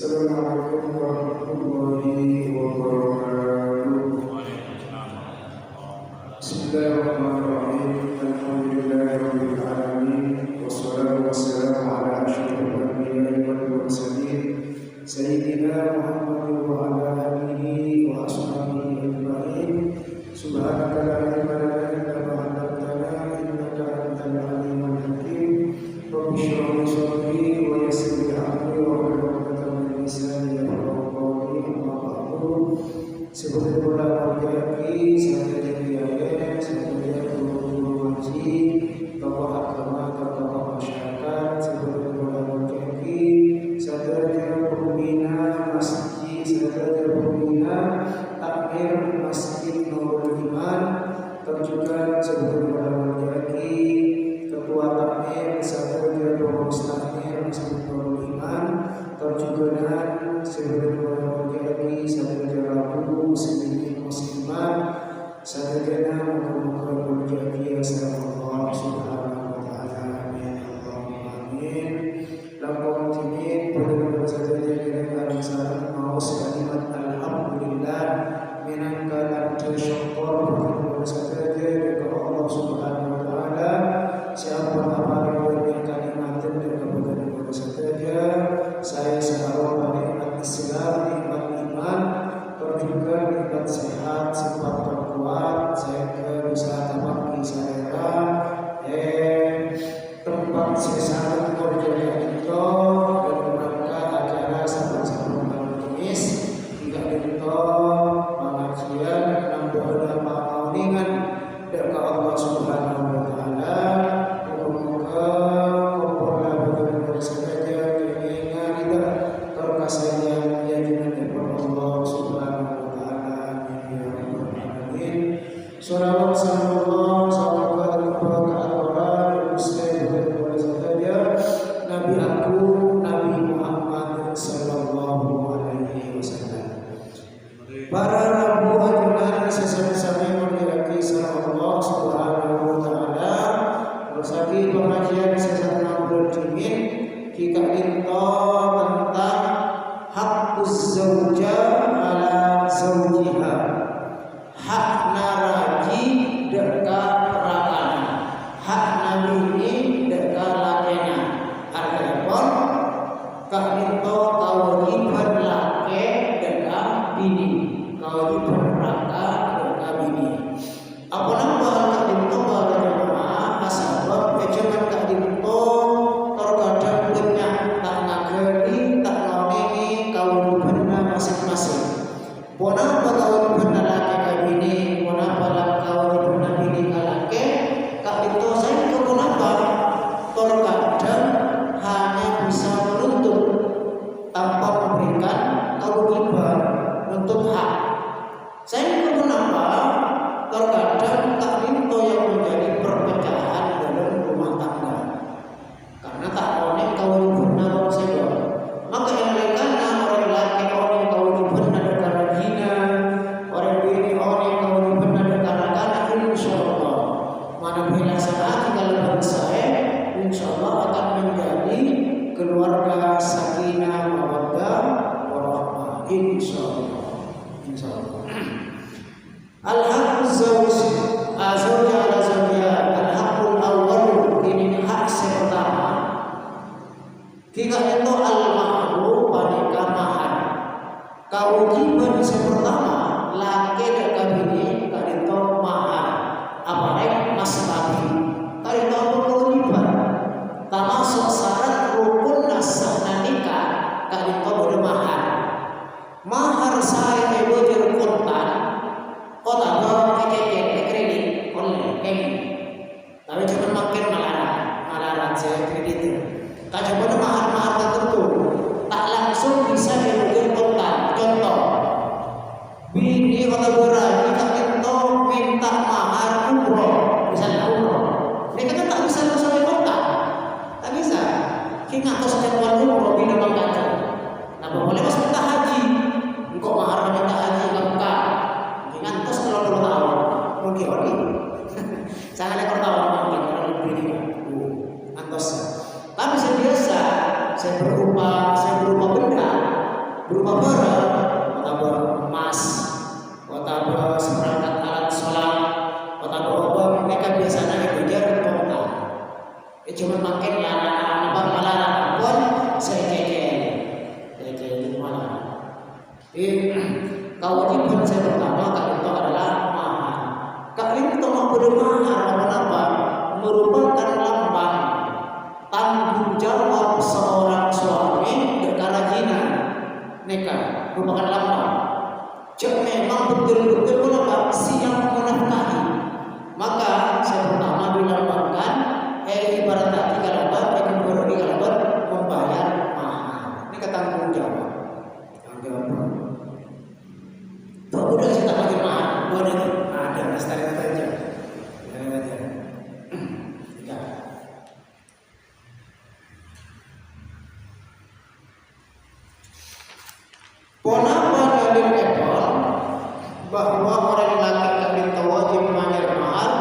Assalamualaikum warahmatullahi wabarakatuh. Bismillahirrahmanirrahim. Alhamdulillahirabbil alamin. Wassalatu wassalamu ala asyrofil anbiya'i wal mursalin sayyidina Muhammadin wa ala alihi wa ashabihi ajma'in. Subhanaka la ilma lana illa ma 'allamtana innaka antal alimul hakim. Rabbi shrah li sadri wa yassir li amri wa sebagai bola laki saya jadi ayah, saya jadi guru ngaji, tokoh agama, tokoh masyarakat, sebagai bola laki saya jadi pembina masjid, saya jadi pembina takmir masjid Nurul Iman, juga sebagai bola laki ketua takmir, saya jadi pengurus takmir masjid Nurul Iman, juga sebagai bola laki saya jadi muslimin muslimat sadaqana muka-muka berjaya Allah subhanahu wa ta'ala. Amin Allahumma amin. Lampau timin pada sadaqana dengan salam mau kalimat alhamdulillah minangka syukur pada sadaqana kepada Allah subhanahu wa ta'ala. Siapa amal yang kalimat dan kepada sadaqana saya seharusnya nikmat Islam, nikmat iman, juga nikmat sehat, sempat terkuat, saya bisa tempat saya tempat sesat kerja itu dan rangka acara sama-sama Kamis tidak itu pengajian nambah pengawalingan dari Allah Subhanahu wa taala. Semoga kumpullah benar-benar saja keinginan kita terkasihnya yang dimuliakan Allah Subhanahu Salawat sallallahu alaihi wasallam Nabi aku Nabi Muhammad sallallahu alaihi wasallam. Para rabu ajunan sesama-sama memiliki Allah subhanahu wa ta'ala. Bersaki pengajian sesama berjimin kita minta tentang hakuz zawjah ala zawjiha, hak naraji dekat rakana, hak nabini dekat lakena. Adapun kaminto kawajiban lake dekat bini, kawajiban raka dekat bini. Apa nama kaminto pada jemaah asabab kecuali kaminto terkadang banyak tak ngageri tak noneni kawajiban masing-masing. Pona kawajiban lake ini menapa kau pernah pilih kalake kak itu saya kenapa terkadang hanya bisa menuntut tanpa memberikan kewajiban, menuntut merupakan lambang. Jika memang betul-betul menolak siap menafkahi, maka yang pertama dilambangkan ibarat tadi kalabat, yang kedua kalabat membayar mahar. Ini kata tanggung jawab. Tanggung jawab. Tak boleh kita bagi mahar, boleh ada lestari aja. Ponapa dalil ekor bahwa orang laki kawin wajib membayar mahar?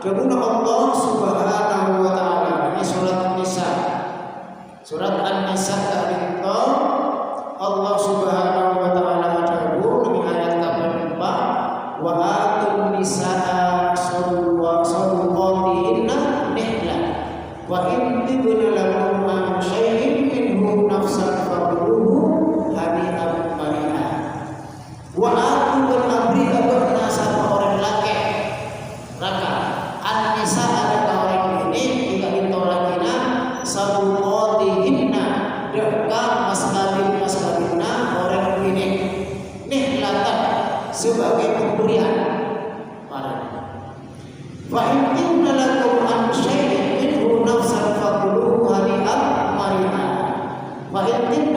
Karena Allah Subhanahu wa taala ini surat An-Nisa. Surat An-Nisa kawin Allah Subhanahu wa taala dawuh di ayat 4 wa atun nisaa sadaqatihinna nihla wa in tibna lakum an syai'in minhu nafsan faquluhu hani'an mari'a wa atu bil amri abna sama orang laki raka an-nisa ada orang ini jika ditolakina sadaqatihinna deka maskabinna orang ini nihlatan sebagai pemberian para fa in lakum an syai'in minhu nafsan faquluhu hani'an mari'a fa in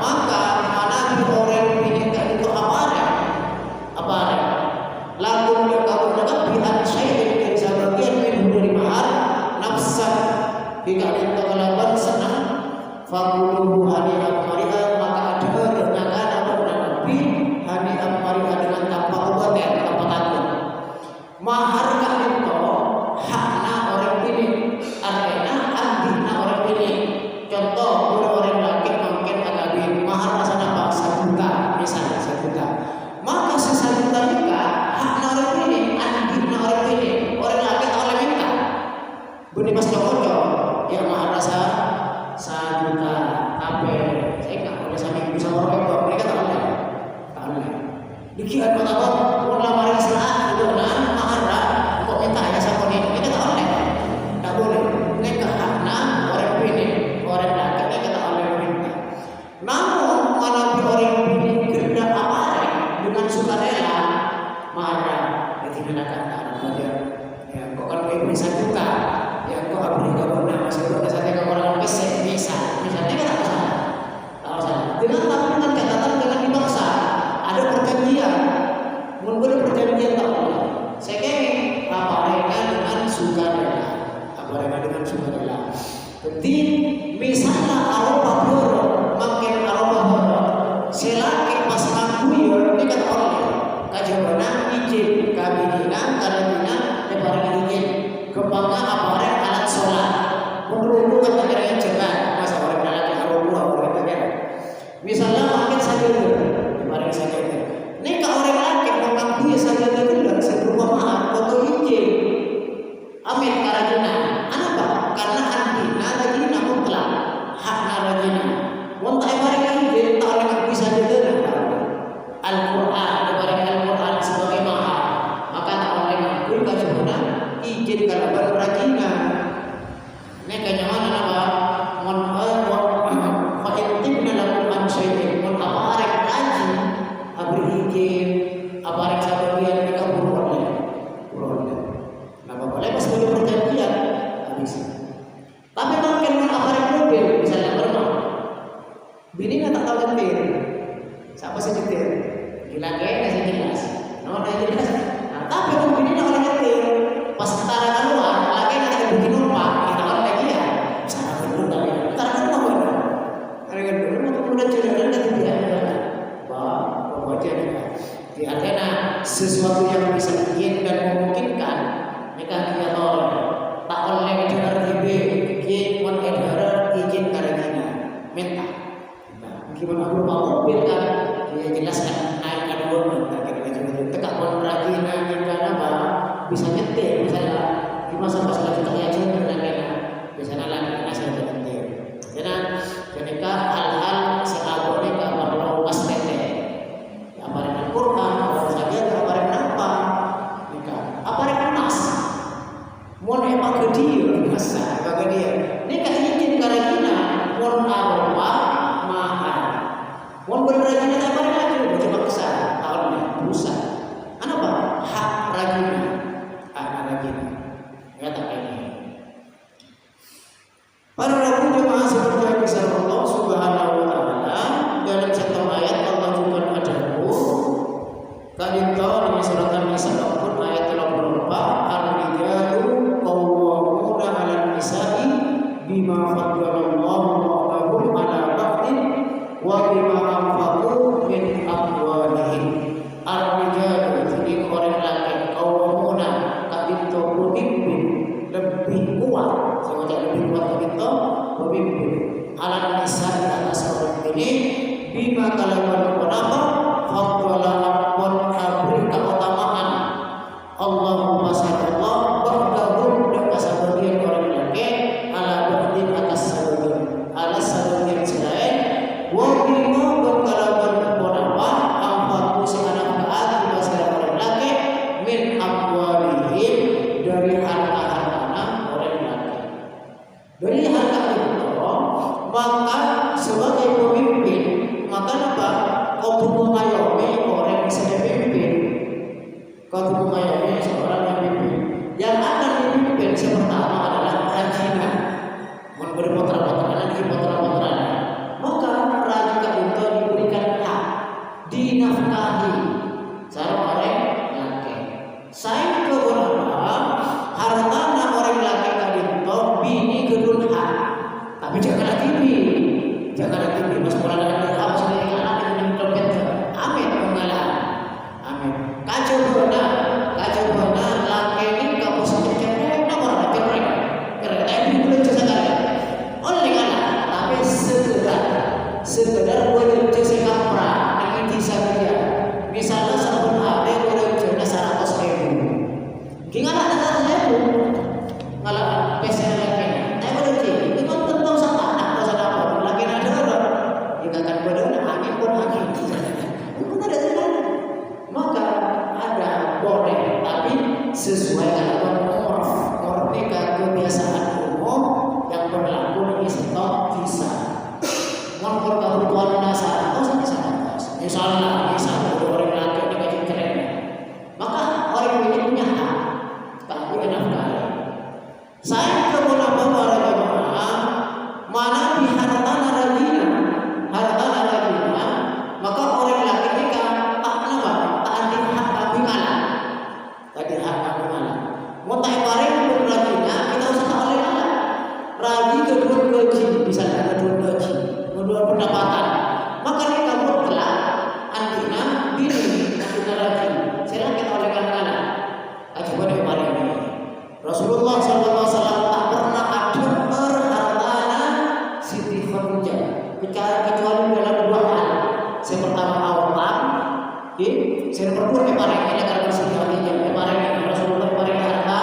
maka mana orang ini itu apa lakum kamu dapat bihan syai'in dari sebagian minhu dari mahar nafsan jika ditolakan senang faquluhu hani'an mari'a maka ada dengan nabi hani'an mari'a dengan tanpa obat tanpa takut mahar itu hakna orang ini artinya andina orang ini contoh orang laki mungkin agak mahar masalah apa 1 juta misalnya 1 juta maka 1 juta juga hakna orang ini andina orang ini orang laki oleh minta buni mas cocok ya mahar rasa 1 juta tapi saya nggak boleh sampai bisa orang mereka tak boleh dikira kata orang lamar Islam itu mahar kok minta ya sama ini kita tak boleh mereka hakna orang ini orang laki mereka tak boleh minta namun mana orang ini kerja apa dengan sukarela marah itu digunakan bagian ya kok kan ibu 1 juta ya kok abri kamu masih ada satu orang kesek misalnya kan tak salah dengan catatan dengan dipaksa ada perjanjian mungkin perjanjian tak boleh saya kira apa mereka dengan sukarela jadi misalnya arwah boro makin arwah boro selaki pas ngaku ya ini kata orang kajabana izin kabinina karantina lebaran izin kebangga aparat alat sholat menurut kata kira jangan masa orang laki arwah orang kata misalnya makin saja lebaran saja ini kalau orang laki mengaku ya saja itu saya berubah mahar foto izin amin karantina apa karena andina lagi namun telah hakna rajina wong tak bareng izin tak oleh bisa juga Al-Qur'an lebaran Al-Qur'an sebagai mahar maka tak oleh ngaku kajabana izin kalau berrajina ini kenyaman apa mon fa intibna lakum an syai'in mon apa arek haji abri izin apa arek sabagian mereka boleh napa boleh pas boleh perjanjian habis tapi mungkin mon apa arek mobil misalnya berapa bini nggak tak tahu nyetir siapa sih nyetir gila kayaknya sih jelas nomor jelas nah tapi kalau bini nggak orang nyetir pas setara keluar lagi ada bikin numpang kita orang lagi ya sana dulu kali setara keluar mana ada kan dulu mau kemudian cerita dan tidak ada bahwa wajah di artinya sesuatu yang bisa ingin dan memungkinkan mereka tidak tahu tak oleh edar TB izin mon edar izin karantina minta gimana berupa mobil kan dia jelaskan naik kan dulu kita tegak mon rajina kita apa bisa nyetir misalnya di masa-masa kita ya cerita dengan misalnya lagi nasi nyetir jadi hal-hal seago ini kan perlu pas tete apa dengan Quran apa saja apa dengan apa nikah apa dengan nas mon emang gede masa apa dia nikah izin karantina mon apa mahar mon berrajina apa bima anfaqu min amwalihim. Ar-rijalu jadi orang laki qawwamuna kabinto pemimpin lebih kuat, sengaja lebih kuat kabinto pemimpin ala nisa di atas orang ini bima kalawan apa fadala ampun abri keutamaan Allahumma sallallahu ba'dahum dan kasabagian orang laki ala ba'din atas sabagian ala sabagian selain wa bima kalawan apa amfaqu si anak taat masalah orang laki min amwalihim dari harta-harta orang laki dari harta itu maka sebagai pemimpin maka apa kau mengayomi orang yang bisa dipimpin kau mengayomi seorang yang dipimpin yang akan dipimpin pertama adalah rajina memberi putra-putranya di putra-putranya maka raja itu diberikan hak dinafkahi seorang orang laki saya keberapa hartana orang laki kadinto bini gedun hak tapi janganlah tibi mas pola dengan hak sendiri anak yang dompet amin mengalah amin kacau bona laki ini kau positif kerja nomor ada kerja tapi belum sesekali oleh anak tapi sekedar boleh jasa kapra dengan disa dia misalnya sabun hari boleh jasa sana kos ribu gimana tak saya ngalah pesen lagi saya boleh jadi itu kan tentang sama anak pasal apa lagi ada orang jika akan berdoa angin pun angin bukan ada jalan maka ada boleh tapi sesuai dengan uruf mereka kebiasaan umum yang berlaku di stok visa ngomong kebutuhan dasar atau sana misalnya orang laki dikasih keren maka orang ini punya hak tak punya nafkah saya kemudian para jemaah mana di harta narajina maka orang laki ini tak apa tak ada hak kami ngalah tadi hak kami ngalah mau tak bareng berlajina kita usah tak oleh ngalah raji kedua gaji misalnya kedua gaji kedua pendapatan maka ini kamu telah antina bini antina raji saya kita oleh ngalah akibat dari hari ini Rasulullah SAW tak pernah ada hartana Siti Khadijah kecuali dalam dua hal. Yang pertama awal, yang kedua kemarin ini karena Siti Khadijah kemarin Rasulullah kemarin harta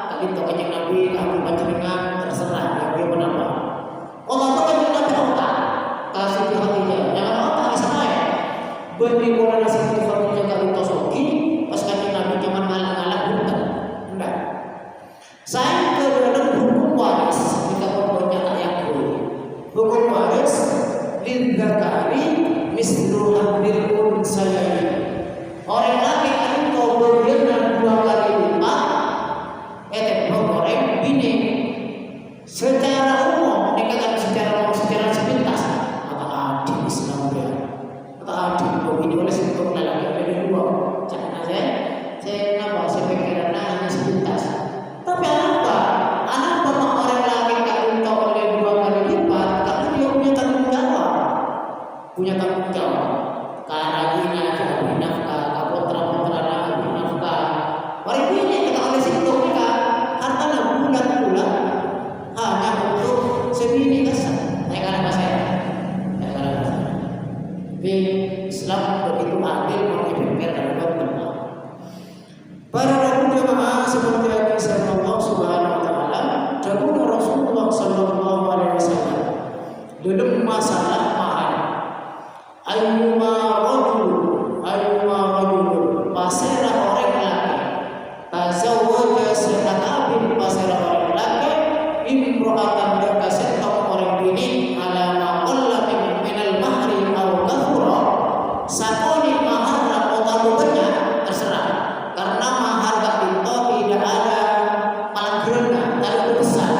kali itu kanjeng Nabi kami panjenengan terserah yang dia menambah. Allah itu kanjeng Nabi awal kalau Siti Khadijah jangan awal sama ya. Benih orang Siti Khadijah kali tosoki pas kanjeng Nabi cuma ngalah bukan, enggak. Saya ke dalam hukum waris jika pokoknya tak yakul hukum waris lindakari mislu hadir unsayai orang laki itu bagian dan dua kali lipat orang bini secara umum dikatakan secara sepintas kata adil Islam dia kata adil begini oleh sebetulnya laki ada dua jangan saya nambah saya pikiran hanya sepintas tapi anak orang laki kawin oleh dua kali lipat karena dia punya tanggung jawab karena ini ada nafkah kapotra nafkah orang ini kita oleh situ kita harta bulan-bulan hanya untuk sebini kasar saya tapi Islam begitu adil mengirimkan dalam benar para jemaah seperti yang disebut Allah Subhanahu wa taala dahulu Rasulullah sallallahu alaihi wasallam dalam masalah mahar ayyuma rajul pasera orang laki tazawwaja sa'atabin pasera orang laki imro'atan dakasat orang bini ala ma qalla min al-mahri aw kathura sakoni mahar atau banyak terserah karena mahar itu tidak ada paling rendah ada besar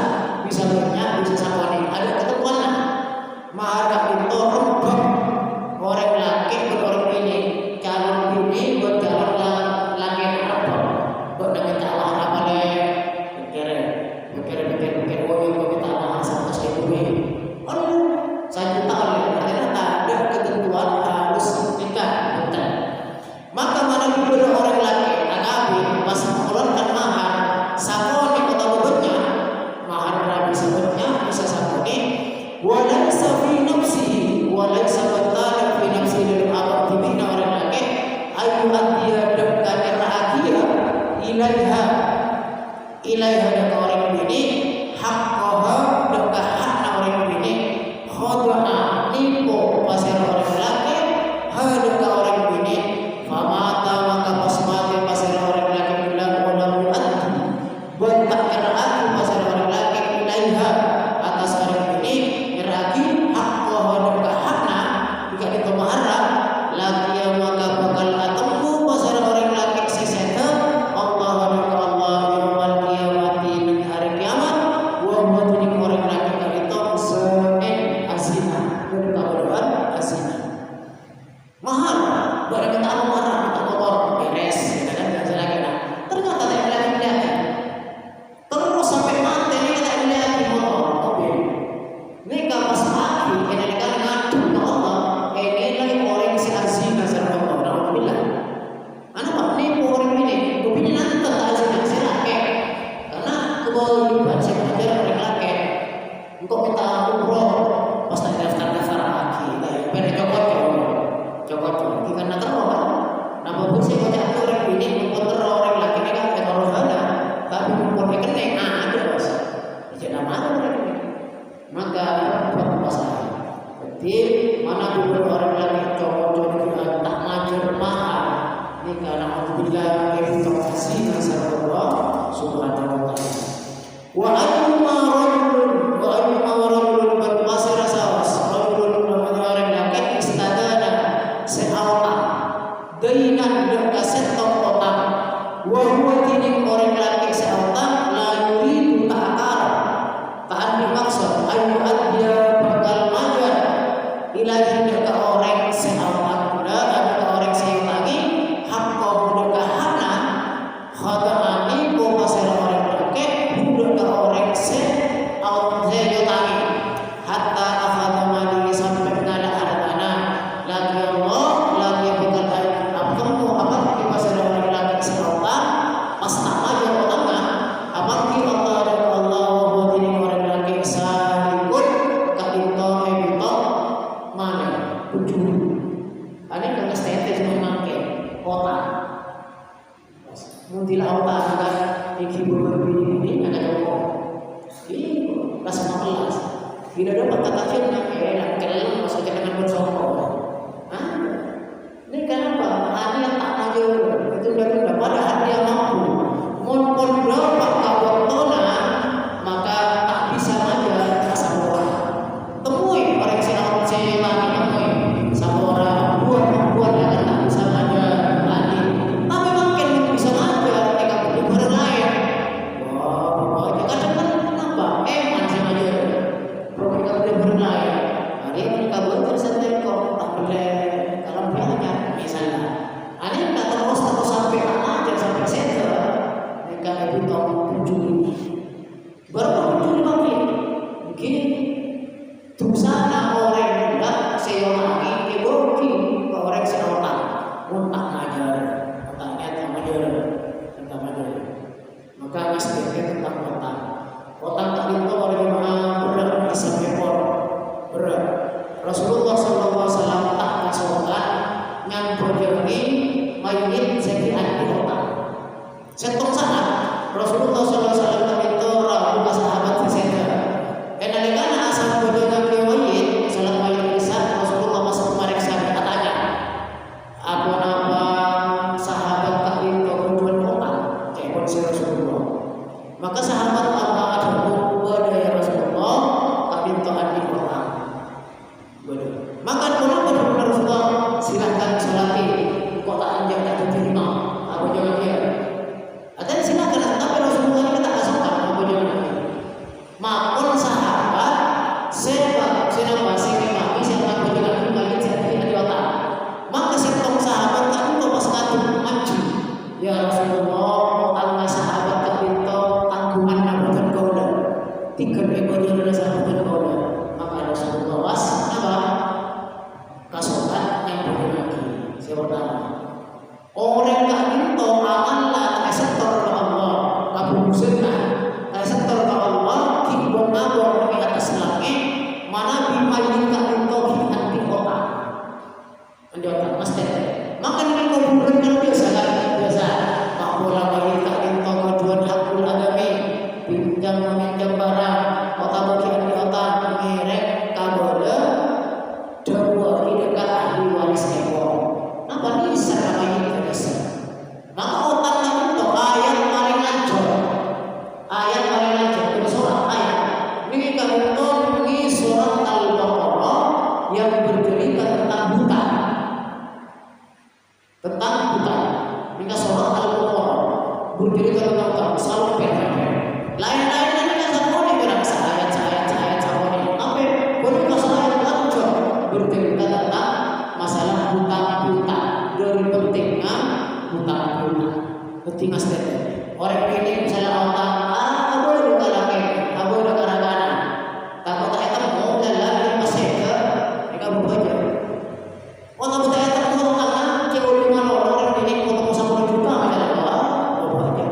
bisa banyak bisa sakoni ada ketentuan mahar itu pasir orang laki hendak orang bini famata maka pas mati pasir orang laki bilang ulam yu'addi bentak kena aku pasir orang laki ilaiha atas orang bini ngeragi hak kohon hakna jika itu maharap laki yang maka bakal atemu pasir orang laki seseta Allah yaumal qiyamati min hari kiamat wa mutunik orang laki itu se'en asina berkabaran asina mahal barang kita marah kita kotor beres kan enggak lagi nah ternyata tidak lagi terus sampai mati ini kita lagi motor mobil ini pas mati ini kan ngadu ke Allah ini lagi orang si asina sama Allah alhamdulillah anak pak ini orang ini kupingnya nanti tentang asina si laki karena kewajiban saya belajar orang laki untuk minta umroh pas tak daftar lagi biar cokot karena terlalu kan nama pun saya baca orang ini membuat terlalu orang laki ini kan terlalu ada tapi membuat rekening ada mas jadi nama orang ini maka buat masalah jadi mana dulu orang laki cokot tak majer mahal ini karena alhamdulillah kita kasih nasab Allah subhanahu wa ta'ala wa ayyuma rajulun berpasir sawas rajulun namanya orang laki istadana seauta dainan dekat setok otak wa huwa tining orang laki seauta la yuridu ta'akar ta'an dimaksud ayu adya bakal majar ilahi dekat orang seauta kuda dekat orang seautangi hakkoh dekat hana khada'ani ko pasir orang laki dekat orang seautangi hatta akhadamani sampai nala hartana lagi Allah lagi bukan abdulmu abang di pasar orang lagi seautan pas tak aja orangnya abang di Allah dan Allah buat ini orang lagi salikut kadito ebito mana ujung ada yang estetis menangke kota mungkin auta akan dikibur ini ada jauh ini kelas 15 tidak dapat kata firman enak kelem maksudnya dengan bersongkok ini kenapa hati yang tak maju itu udah padahal dia mampu monpon berapa kawat tona maka tak bisa maju rasa orang temui orang si lagi temui sama orang buat yang tak bisa maju lagi tapi mungkin bisa maju mereka berdua lain wah kadang kan kenapa masih maju mereka berdua lain hari ini kabur terus kok tak boleh kalau banyak misalnya ada yang tak terus sampai aja sampai center mereka itu tahu kunjungi baru kunjungi lagi mungkin tuh sana orang enggak saya lagi keboki ke orang seotak muntah ngajar otaknya tak ngajar maka ngasih tentang otak tak itu orang jemaah berat sampai berat Rasulullah SAW tak kasokan ngan berjanji mayit sekian di otak. Setok sana Rasulullah SAW itu ragu sahabat seseda. Enalikana asal berjanji mayit salat mayit isa Rasulullah masuk meriksa katanya. Apa nama sahabat tak itu kunjungan otak? Cekon si Rasulullah. Maka sahabat apa ada dari Rasulullah tak itu adi otak. Maka kalau benar Rasulullah silahkan salati kok tak anjak tak diterima apa jangan dia ada silakan tapi Rasulullah ini tak kasihkan apa jangan dia maupun sahabat sebab siapa siapa apa jangan dia bagi jadi di otak maka setong sahabat tak itu pas ngadu maju ya Rasulullah tangga sahabat tak itu tanggungan nabutan kaulah 3 ekor dari sahabat kaulah maka Rasulullah was apa kasokan yang lagi. Saya pertama orang tak itu amanlah sektor Allah kabur sunnah sektor Allah kibon nabor di atas langit mana bimayin tak itu hati kota anjota mesti maka dengan kuburan yang biasa tak boleh bagi tak itu tujuan hakul agami pinjam meminjam barang kota bagian di otak ngerek kabur dua Nisan namanya itu Nisan. Maka otak itu ayat paling lanjut. Ayat paling lanjut dari surat ayat. Ini kamu ini surat Al-Baqarah yang bercerita tentang hutan. Tentang hutan. Ini surat Al-Baqarah bercerita tentang hutan. Selalu beda. Lain-lain ini kan sama ini berasa ayat sama ini. Tapi boleh kasih ayat lanjut bercerita tentang masalah hutan-hutan. Dari pentingnya hutan-hutan. Pentingnya sekali. Orang ini misalnya otak, aku udah lagi, aku udah kadang-kadang. Takut tak mau jalan masih ke, mereka berbaca. Oh takut tak mau tangan, cewek lima orang ini mau sama juta misalnya, berbaca.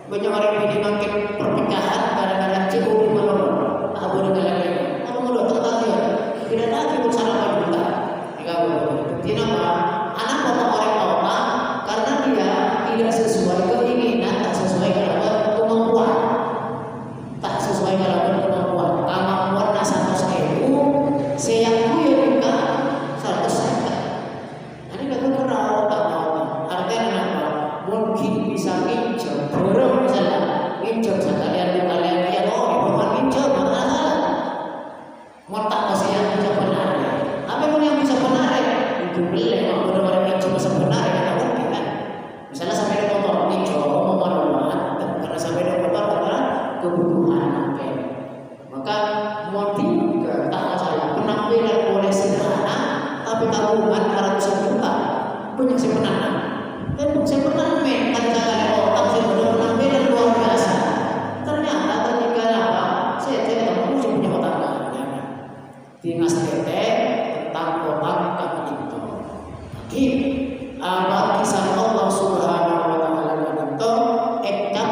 Banyak orang ini makin pernikahan kadang-kadang cewek lima orang, aku udah lagi. Kamu udah tertarik ya? Tidak lagi bersama juta, mereka berbaca. Tidak apa? Anak bapak orang tua karena dia tidak sesuai keinginan, tak sesuai dengan kemampuan, tak sesuai dengan kemampuan. Kemampuan satu itu, saya juga 100. Ini kata orang tak tahu. Artinya apa? Mungkin bisa minjem, borong misalnya, minjem sekalian kalian dia bukan minjem, masalah. Mau tak masih yang bisa benar. Apa yang bisa benar? Itu beli, mau orang yang cuma sebenarnya kan mungkin kan. Misalnya sampai ada motor, ini coba memerlukan, karena sampai ada motor adalah kebutuhan. Okay. Maka motif juga tak masalah. Penampilan boleh sederhana, tapi tabungan ratusan juta. Banyak sih menanam. Dan saya pernah kan saya otak saya sudah penampilan luar biasa. Ternyata ketika apa? Saya ketemu saya punya otak banyak. Tinggal tentang otak kami itu. Lagi. Apa kisah Allah Subhanahu wa taala itu ekam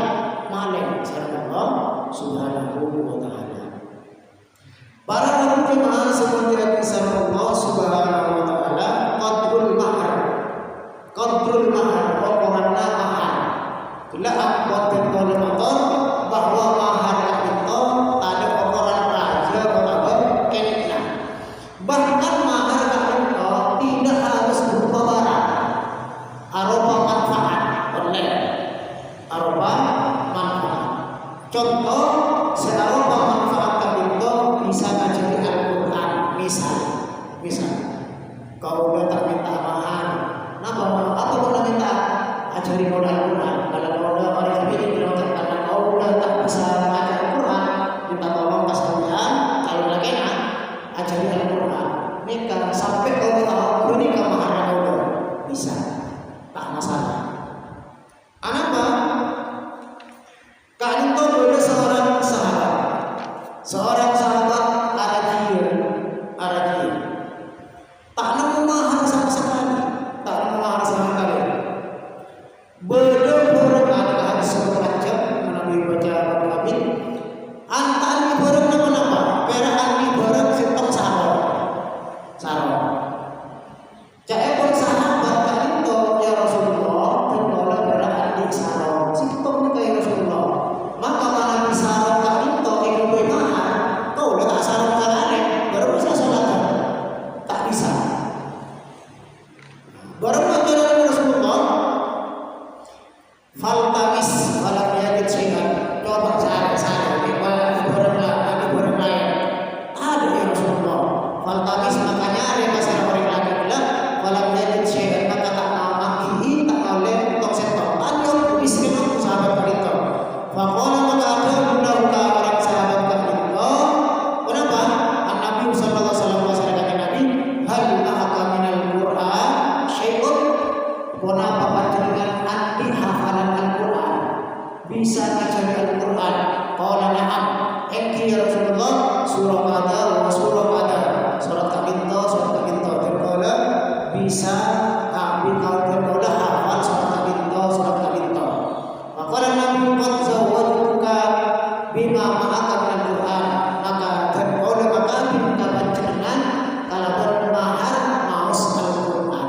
maleng sareng Allah Subhanahu wa taala. Para jemaah semoga kisah Allah Subhanahu wa taala qadrul mahar. Qadrul mahar ukuranna mahar. Kula aqwatul motor bahwa mahar itu ada ukuran raja atau kenna. Bahkan mahar itu tidak harus berupa barang. Arupa manfaat online, arupa manfaat. Contoh, searupa manfaat itu bisa ngajari Al-Quran. Misal, kau udah tak minta mahar, apa mau minta? Ajari kau Al-Quran. Kalau kau udah orang ini bilang karena kau udah tak bisa mengajar Al-Quran, minta tolong pas kalian, kalau lagi nak ajari Al-Quran. Nikah sampai kau tahu nikah mahar kau udah bisa. Tak masalah. Kenapa? Karena itu boleh seorang sahabat Araji. Tak nemu mahar sama sekali. Bener-bener ada hadis semacam menabi baca Al-Quran. Antar di barang nama-nama, peraan di barang sitong sarong. Cak pun sahabat kali itu ya Rasulullah, tergolah berat di sarong. Sitong ni kaya Rasulullah. Maka mana di sarong kali itu ikut bermahar, kau udah tak sarong kali, baru bisa sholat. Tak bisa. Baru mengajarkan Rasulullah. Faltamis walam yajid syai'an. Coba cari di barang lain. Ada ya Rasulullah. Faltamis makanya ada masalah orang lagi bilang walam yajid syai'an maka tak namakihi tak oleh untuk setor. Tanya miskin aku sahabat kalian. Faqala maka ada budak orang sahabat kalian. Kenapa? An-Nabi sallallahu alaihi wasallam kata Nabi, hal ma'aka minal Qur'an syai'un. Kenapa panjenengan anti hafalan Al-Quran? Bisa ngajar Al-Quran? Qala na'am. Engki ya Rasulullah surah kada wa surah kada. Surat kabinto. Qala bisa qala hafal surat kabinto. Maka Nabi qad zawwajuka bima ma'aka min Al-Quran. Maka dan qala maka binta panjenengan kalaban mahar maos Al-Quran.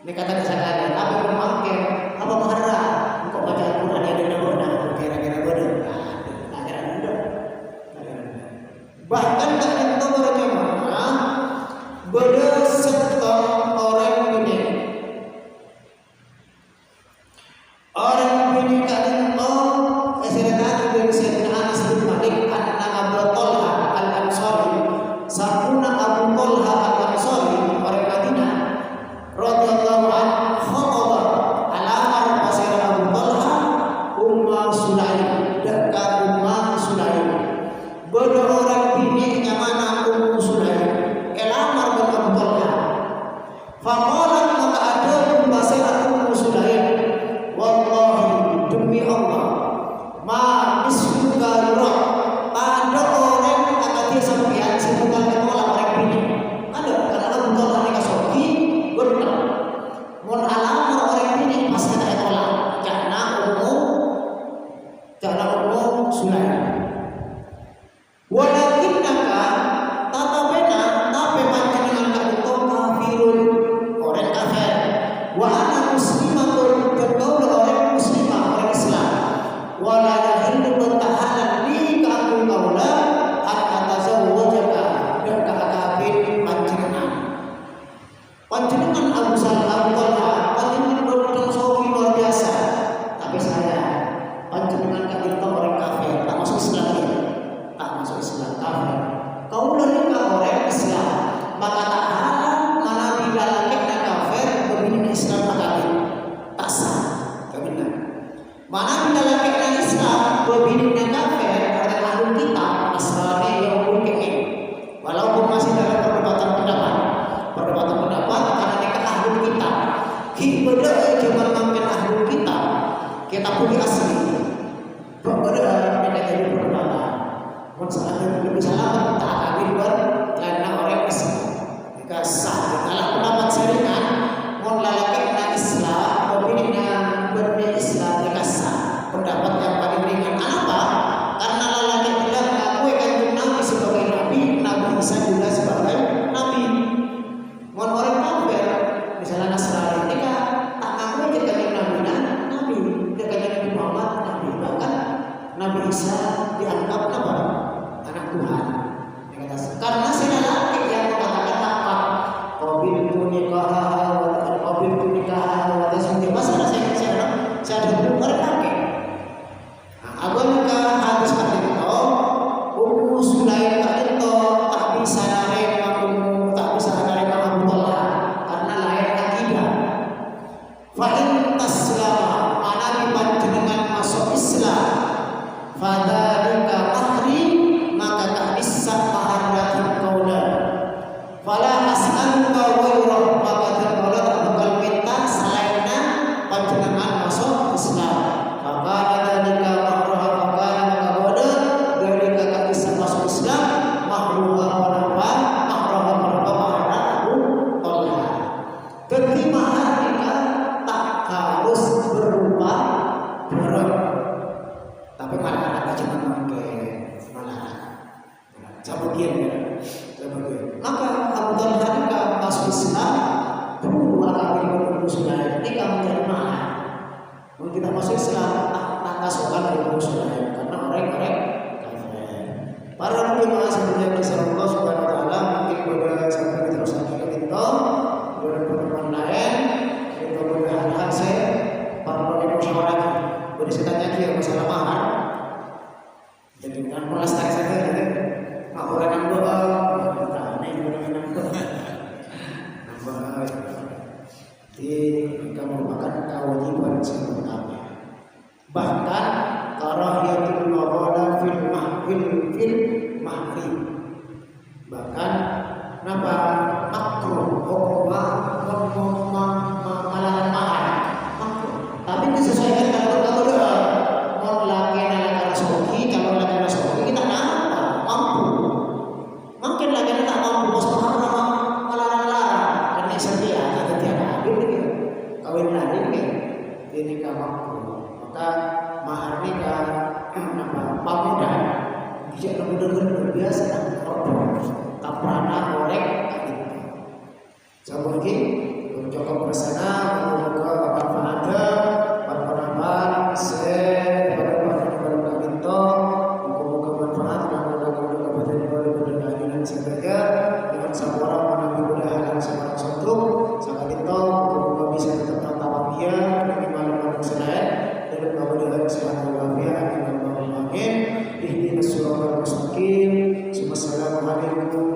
Ini kata kesadaran, apa berpangkir, apa mengharap, kok baca Al-Quran yang benar-benar, kira-kira benar, kira-kira. Bahkan tak itu berjamaah, berserta orang panjenengan Abu Talha panjenengan berdoa sofi luar biasa, tapi saya panjenengan kadita orang kafir, tak masuk Islam ya, tak masuk Islam kafir. Kau dari orang Islam, maka tak haram mana bila laki dan kafir berbina Islam tak kawin, tak sah kawinnya. Mana bila laki dan Islam berbina kafir ada ahli kitab Nasrani yang mungkin, walaupun masih dalam perdebatan pendapat karena mereka ahli kitab. Kita cuma makan ahli kita punya asli. Berbeda mereka jadi perdebatan. Masalah lebih salah tak kawin karena orang Islam. Jika sah dalam pendapat syariat, mon lalaki na Islam, berbina Islam jika sah. Pendapat yang paling ringan apa? Karena lalaki bilang aku akan Nabi sebagai Nabi, Nabi Isa juga sebagai Nabi. Mon orang kafir, misalnya Nasrani, mereka tak ngaku kita Nabi, mereka Nabi Muhammad, Nabi. Bahkan Nabi Isa dianggap apa? Anak Tuhan. Karena si lelaki yang mengatakan apa? Qabiltu nikaha wa tasmi masalah saya dulu orang laki. Abang nikah harus ada itu. Ummu Sulaim tak itu tak bisa nerima tak bisa nerima Abu Talha karena lain akidah. Fa in taslama mana panjenengan masuk Islam. Fadzalika mahri maka tak bisa maharatin kaula. Fala as'aluka ghairah maka terkola tak bakal minta selainnya panjenengan masuk Islam. Maka dzalika mahruha maka maka bodoh dari kakak bisa masuk Islam mahruha apa mahruha Abu Talha. Ketika mahar nikah tak harus berupa barang. Tapi malah ada cuma pakai malah cabugian ya, cabugian. Maka Abu Talha nikah masuk Islam, dua kali bermusuhan nikah menjadi mahar. Kalau kita masuk Islam, tak kasukan bermusuhan karena orang-orang kafir. Para ulama sebenarnya besar Allah Subhanahu Wa Taala mungkin pada sampai terus kita pertemuan lain kita berhal-hal saya para musyawarah. Boleh saya tanya dia masalah mahar. Jadi kan melestari saja gitu. Mak orang yang doa, ini orang yang doa. Nambah. Jadi kita merupakan kewajiban sebenarnya. Bahkan karahiyatul mawala fil mahri. Bahkan napa makruh hukumah malahan mahar. Makruh. Tapi disesuaikan kalau doa. Mau laki anak soki, kalau laki anak soki kita apa? Mampu. Makin laki tak mampu bos mahar malah karena setia atau tiada. Ini kawin lagi ini mampu. Maka mahar nikah pamuda bisa mudah-mudahan berbiasa tak pernah korek. Sama lagi cukup bersana untuk apa ada berpendapat saya pada kita muka bermanfaat dan sebagainya dengan semua orang mudah-mudahan semua satu sangat kita muka bisa tetap tawafia dengan malam selain dan mudah-mudahan sehat walafiat amin. Ihdinas siratal mustaqim. Assalamualaikum